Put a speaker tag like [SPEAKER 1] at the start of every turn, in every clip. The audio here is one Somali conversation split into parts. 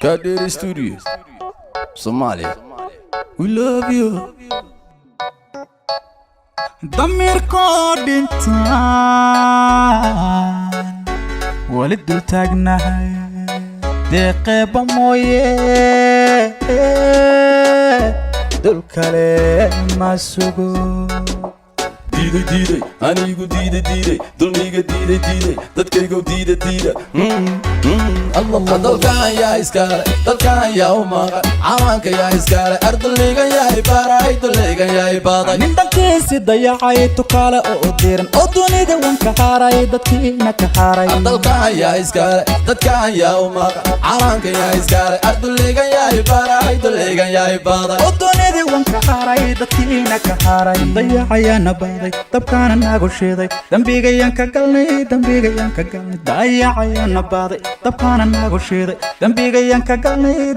[SPEAKER 1] Kader Studios, Somalia. We love you.
[SPEAKER 2] ضميركو دينتان ولد تاغناهاي دقيبة مويه دول كالي ما سوغو
[SPEAKER 1] Diiday, anigu diiday, dulmiga diiday, dadkaygu diiday. Allah dalkan yaa iskale, dalkan yaa u maqan, cawaanka yaa iskale, ardayga yaa ibaray, dulayga yaa ibaday.
[SPEAKER 2] nin dalkiisi dayacay tukaale oo diiran oo dunida wanka haaray dadkiina ka haaray.
[SPEAKER 1] Dalkan yaa iskale, dadkan yaa u maqan, cawaanka yaa iskale, ardayga yaa ibaray, dulayga yaa ibaday.
[SPEAKER 2] oo dunida wanka haaray dadkiina ka haaray. Dayacayana baaday dabkaana nagu shiiday dambigayan ka galnay dayacayana baaday dabkaana nagu shiiday dambigayan ka galnay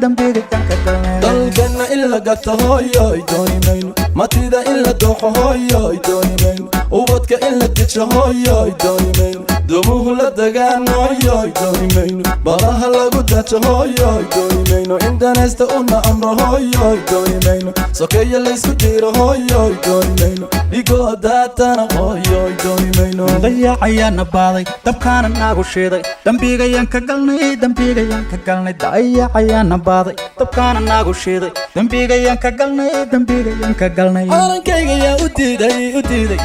[SPEAKER 1] dalkana illa gata hooyoy dooni mayno matida illa dooxo hooyoy dooni mayno ubadka illa disho hooyoy dooni mayno dumuhu la dagaan hooyoy dooni mayno badaha lagu dajo hooyoy dooni mayno indanaysta una amro hooyoy dooni mayno sokeeya laysku diiro hooyoy dooni mayno igoo daatana hooyoy dooni mayno
[SPEAKER 2] dayacayana baaday dabkaana nagu shiiday dambigayan ka galnay dayacayana baaday dabkaana nagu shiiday dambigayan ka galnay
[SPEAKER 1] calankayga yaa u diiday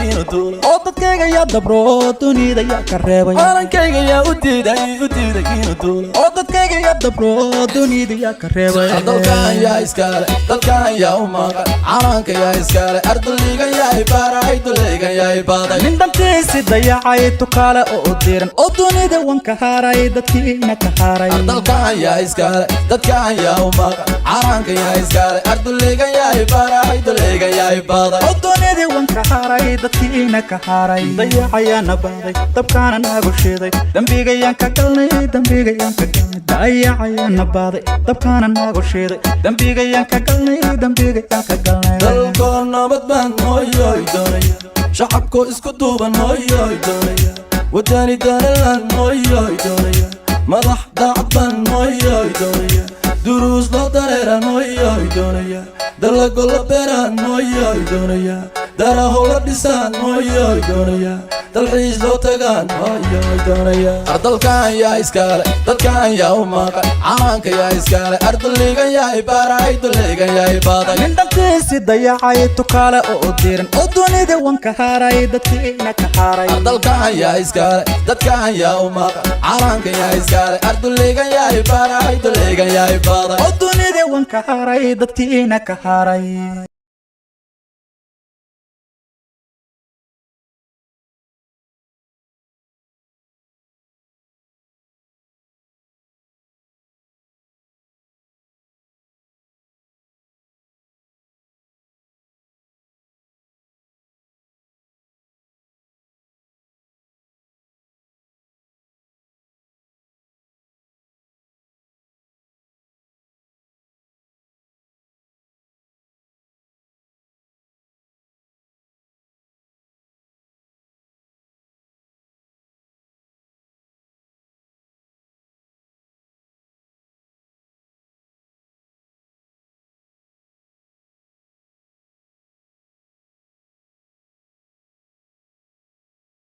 [SPEAKER 1] inuu duulo
[SPEAKER 2] oo dadkayga yaa dabro dunida yaa ka reebay
[SPEAKER 1] calankayga yaa u diiday inuu duulo
[SPEAKER 2] oo dadkayga yaa dabro dunida yaa ka reebay.
[SPEAKER 1] dalkan yaa iskale, dalkan yaa u maqan, calanka yaa iskale, ardayga yaa ibaray, dulayga yaa ibaday.
[SPEAKER 2] nin dalkiisi dayacay tukaale oo diiran oo dunida wanka haaray dadkiina ka haaray.
[SPEAKER 1] dalkan yaa iskale, dadkan yaa u maqan, calanka yaa iskale, ardayga yaa ibaray, dulayga yaa ibaday.
[SPEAKER 2] oo dunida wanka haaray dadkiina ka haaray. Dayacayana baaday dabkaana nagu shiiday dambigayan ka galnay dayacayana baaday dabkaana nagu shiiday dambigayan ka galnay
[SPEAKER 1] dalkoo nabad baan hooyoy doonaya shacabkoo isku duuban hooyoy doonaya wadani danalan hooyoy doonaya madax daacad baan hooyoy doonaya duruus loo dareeran hooyoy doonaya dalago la beeraan hooyoy doonaya daraho la dhisaan hooyoy doonaya dalxiis loo tagaan hooyoy doonaya dalkan yaa iskale, dadkan yaa u maqan, cawaanka yaa iskale, ardayga yaa ibaray, dulayga yaa ibaday.
[SPEAKER 2] nin dalkiisi dayacay tukaale oo diiran oo dunida wanka haaray dadkiina ka haaray.
[SPEAKER 1] dalkan yaa iskale, dadkan yaa u maqan, cawaanka yaa iskale, ardayga yaa ibaray, dulayga yaa ibaday.
[SPEAKER 2] oo dunida wanka haaray dadkiina ka haaray.